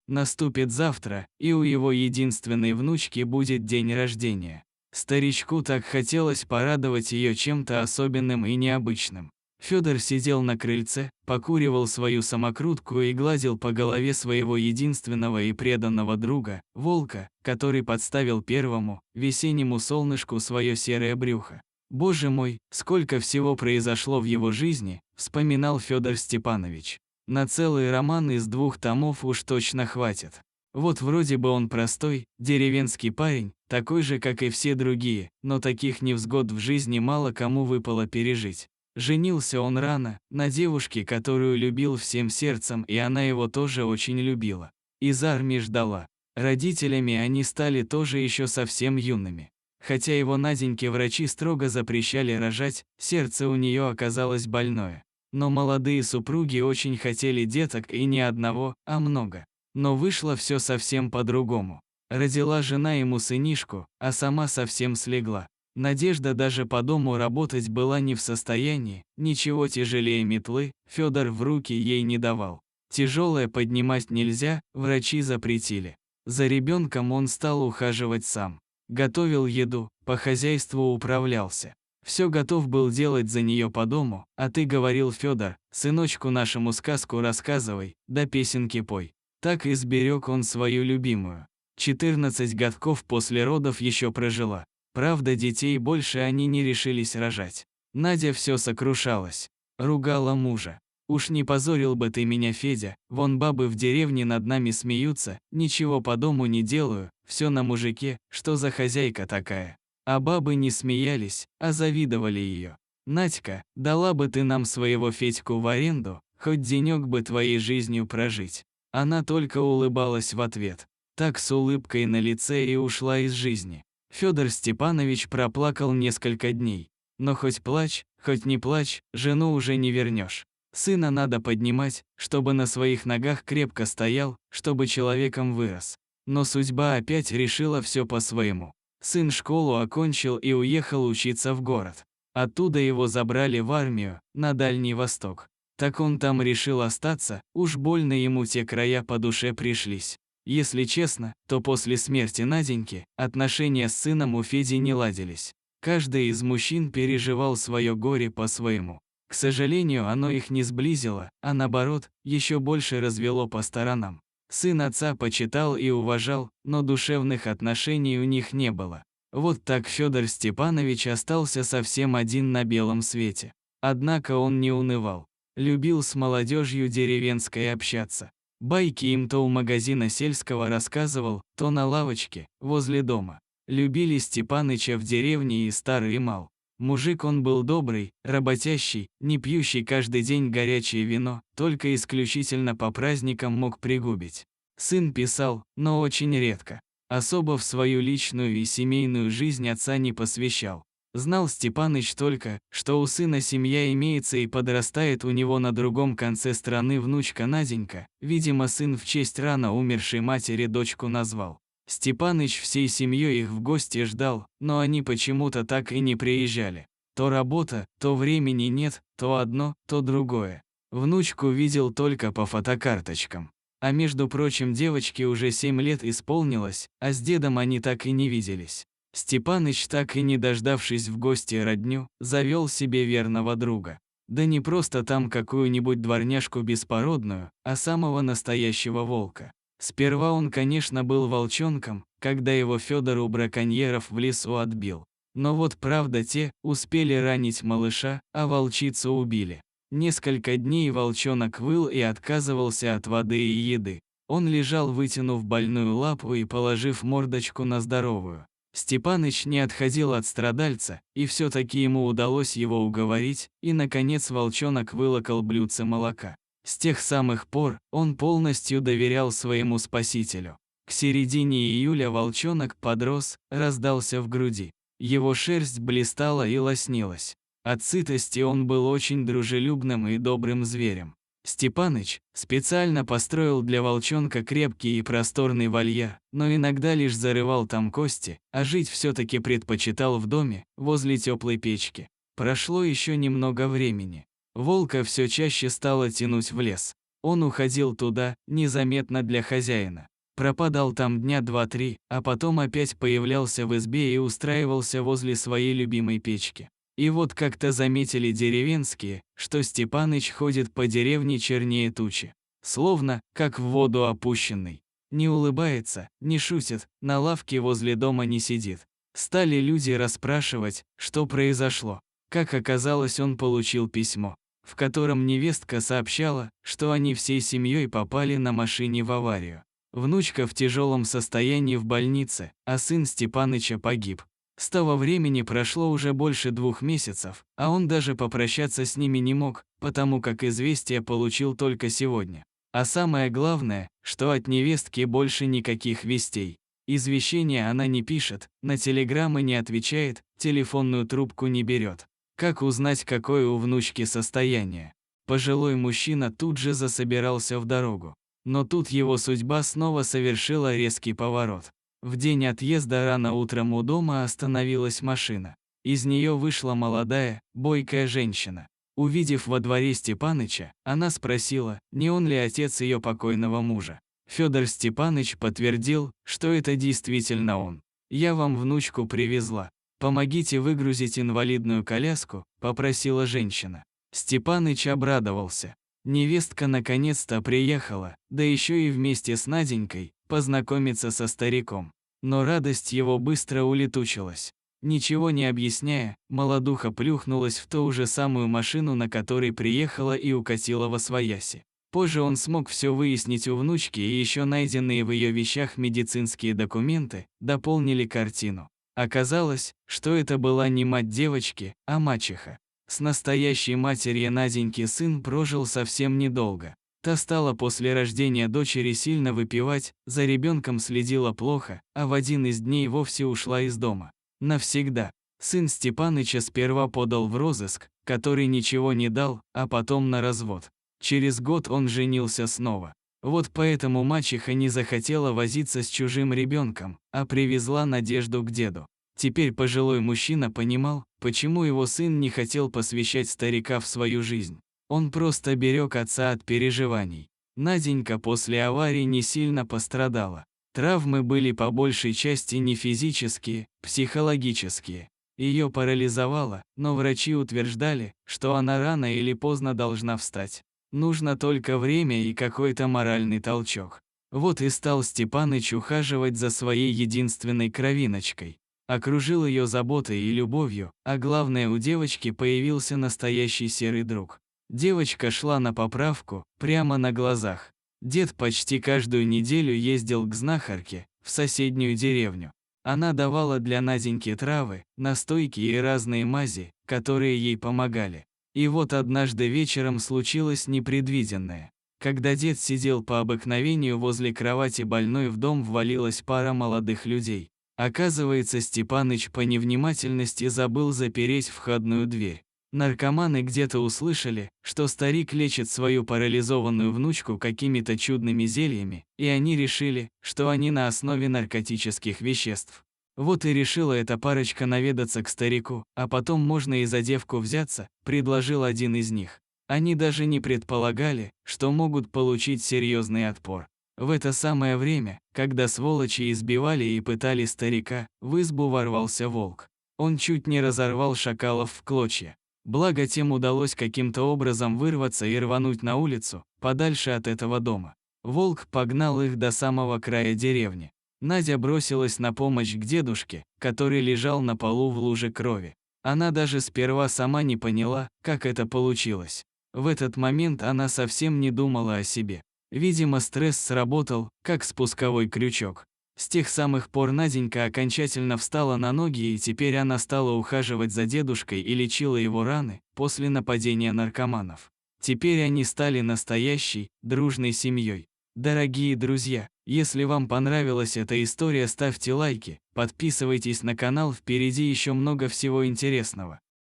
Наступит завтра, и у его единственной внучки будет день рождения. Старичку так хотелось порадовать ее чем-то особенным и необычным. Федор сидел на крыльце, покуривал свою самокрутку и гладил по голове своего единственного и преданного друга, волка, который подставил первому, весеннему солнышку свое серое брюхо. «Боже мой, сколько всего произошло в его жизни», – вспоминал Федор Степанович. «На целый роман из 2 томов уж точно хватит. Вот вроде бы он простой, деревенский парень, такой же, как и все другие, но таких невзгод в жизни мало кому выпало пережить. Женился он рано, на девушке, которую любил всем сердцем, и она его тоже очень любила. Из армии ждала. Родителями они стали тоже еще совсем юными. Хотя его Наденьке врачи строго запрещали рожать, сердце у нее оказалось больное. Но молодые супруги очень хотели деток, и не одного, а много. Но вышло все совсем по-другому. Родила жена ему сынишку, а сама совсем слегла. Надежда даже по дому работать была не в состоянии, ничего тяжелее метлы Федор в руки ей не давал. Тяжелое поднимать нельзя, врачи запретили. За ребенком он стал ухаживать сам. Готовил еду, по хозяйству управлялся. Все готов был делать за нее по дому, а ты говорил: Федор, сыночку нашему сказку рассказывай, да песенки пой. Так и сберег он свою любимую. 14 годков после родов еще прожила. Правда, детей больше они не решились рожать. Надя все сокрушалась. Ругала мужа. «Уж не позорил бы ты меня, Федя, вон бабы в деревне над нами смеются, ничего по дому не делаю, все на мужике, что за хозяйка такая». А бабы не смеялись, а завидовали ее. «Надька, дала бы ты нам своего Федьку в аренду, хоть денек бы твоей жизнью прожить». Она только улыбалась в ответ. Так с улыбкой на лице и ушла из жизни. Федор Степанович проплакал несколько дней. Но хоть плачь, хоть не плачь, жену уже не вернешь. Сына надо поднимать, чтобы на своих ногах крепко стоял, чтобы человеком вырос. Но судьба опять решила все по-своему. Сын школу окончил и уехал учиться в город. Оттуда его забрали в армию, на Дальний Восток. Так он там решил остаться, уж больно ему те края по душе пришлись. Если честно, то после смерти Наденьки отношения с сыном у Феди не ладились. Каждый из мужчин переживал свое горе по-своему. К сожалению, оно их не сблизило, а наоборот, еще больше развело по сторонам. Сын отца почитал и уважал, но душевных отношений у них не было. Вот так Федор Степанович остался совсем один на белом свете. Однако он не унывал. Любил с молодежью деревенской общаться. Байки им то у магазина сельского рассказывал, то на лавочке, возле дома. Любили Степаныча в деревне и старый и мал. Мужик он был добрый, работящий, не пьющий каждый день горячее вино, только исключительно по праздникам мог пригубить. Сын писал, но очень редко. Особо в свою личную и семейную жизнь отца не посвящал. Знал Степаныч только, что у сына семья имеется и подрастает у него на другом конце страны внучка Наденька, видимо, сын в честь рано умершей матери дочку назвал. Степаныч всей семьей их в гости ждал, но они почему-то так и не приезжали. То работа, то времени нет, то одно, то другое. Внучку видел только по фотокарточкам. А между прочим, девочке уже 7 лет исполнилось, а с дедом они так и не виделись. Степаныч, так и не дождавшись в гости родню, завел себе верного друга. Да не просто там какую-нибудь дворняжку беспородную, а самого настоящего волка. Сперва он, конечно, был волчонком, когда его Федор у браконьеров в лесу отбил. Но вот правда, те успели ранить малыша, а волчицу убили. Несколько дней волчонок выл и отказывался от воды и еды. Он лежал, вытянув больную лапу и положив мордочку на здоровую. Степаныч не отходил от страдальца, и все-таки ему удалось его уговорить, и, наконец, волчонок вылокал блюдце молока. С тех самых пор он полностью доверял своему спасителю. К середине июля волчонок подрос, раздался в груди. Его шерсть блистала и лоснилась. От сытости он был очень дружелюбным и добрым зверем. Степаныч специально построил для волчонка крепкий и просторный вольер, но иногда лишь зарывал там кости, а жить все-таки предпочитал в доме, возле теплой печки. Прошло еще немного времени. Волка все чаще стало тянуть в лес. Он уходил туда, незаметно для хозяина. Пропадал там дня 2-3, а потом опять появлялся в избе и устраивался возле своей любимой печки. И вот как-то заметили деревенские, что Степаныч ходит по деревне чернее тучи. Словно, как в воду опущенный. Не улыбается, не шутит, на лавке возле дома не сидит. Стали люди расспрашивать, что произошло. Как оказалось, он получил письмо, в котором невестка сообщала, что они всей семьей попали на машине в аварию. Внучка в тяжелом состоянии в больнице, а сын Степаныча погиб. С того времени прошло уже больше 2 месяцев, а он даже попрощаться с ними не мог, потому как известие получил только сегодня. А самое главное, что от невестки больше никаких вестей. Извещения она не пишет, на телеграммы не отвечает, телефонную трубку не берет. Как узнать, какое у внучки состояние? Пожилой мужчина тут же засобирался в дорогу. Но тут его судьба снова совершила резкий поворот. В день отъезда рано утром у дома остановилась машина. Из нее вышла молодая, бойкая женщина. Увидев во дворе Степаныча, она спросила, не он ли отец ее покойного мужа. Федор Степаныч подтвердил, что это действительно он. «Я вам внучку привезла. Помогите выгрузить инвалидную коляску», – попросила женщина. Степаныч обрадовался. Невестка наконец-то приехала, да еще и вместе с Наденькой, познакомиться со стариком. Но радость его быстро улетучилась. Ничего не объясняя, молодуха плюхнулась в ту же самую машину, на которой приехала, и укатила восвояси. Позже он смог все выяснить у внучки, и еще найденные в ее вещах медицинские документы дополнили картину. Оказалось, что это была не мать девочки, а мачеха. С настоящей матерью Наденьки сын прожил совсем недолго. Та стала после рождения дочери сильно выпивать, за ребенком следила плохо, а в один из дней вовсе ушла из дома. Навсегда. Сын Степаныча сперва подал в розыск, который ничего не дал, а потом на развод. Через год он женился снова. Вот поэтому мачеха не захотела возиться с чужим ребенком, а привезла Надежду к деду. Теперь пожилой мужчина понимал, почему его сын не хотел посвящать старика в свою жизнь. Он просто берег отца от переживаний. Наденька после аварии не сильно пострадала. Травмы были по большей части не физические, психологические. Ее парализовало, но врачи утверждали, что она рано или поздно должна встать. Нужно только время и какой-то моральный толчок. Вот и стал Степаныч ухаживать за своей единственной кровиночкой. Окружил ее заботой и любовью, а главное, у девочки появился настоящий серый друг. Девочка шла на поправку, прямо на глазах. Дед почти каждую неделю ездил к знахарке, в соседнюю деревню. Она давала для Наденьки травы, настойки и разные мази, которые ей помогали. И вот однажды вечером случилось непредвиденное. Когда дед сидел по обыкновению возле кровати больной, в дом ввалилась пара молодых людей. Оказывается, Степаныч по невнимательности забыл запереть входную дверь. Наркоманы где-то услышали, что старик лечит свою парализованную внучку какими-то чудными зельями, и они решили, что они на основе наркотических веществ. Вот и решила эта парочка наведаться к старику, а потом можно и за девку взяться, предложил один из них. Они даже не предполагали, что могут получить серьезный отпор. В это самое время, когда сволочи избивали и пытали старика, в избу ворвался волк. Он чуть не разорвал шакалов в клочья. Благо тем удалось каким-то образом вырваться и рвануть на улицу, подальше от этого дома. Волк погнал их до самого края деревни. Надя бросилась на помощь к дедушке, который лежал на полу в луже крови. Она даже сперва сама не поняла, как это получилось. В этот момент она совсем не думала о себе. Видимо, стресс сработал, как спусковой крючок. С тех самых пор Наденька окончательно встала на ноги, и теперь она стала ухаживать за дедушкой и лечила его раны после нападения наркоманов. Теперь они стали настоящей, дружной семьей. Дорогие друзья, если вам понравилась эта история, ставьте лайки, подписывайтесь на канал, впереди еще много всего интересного.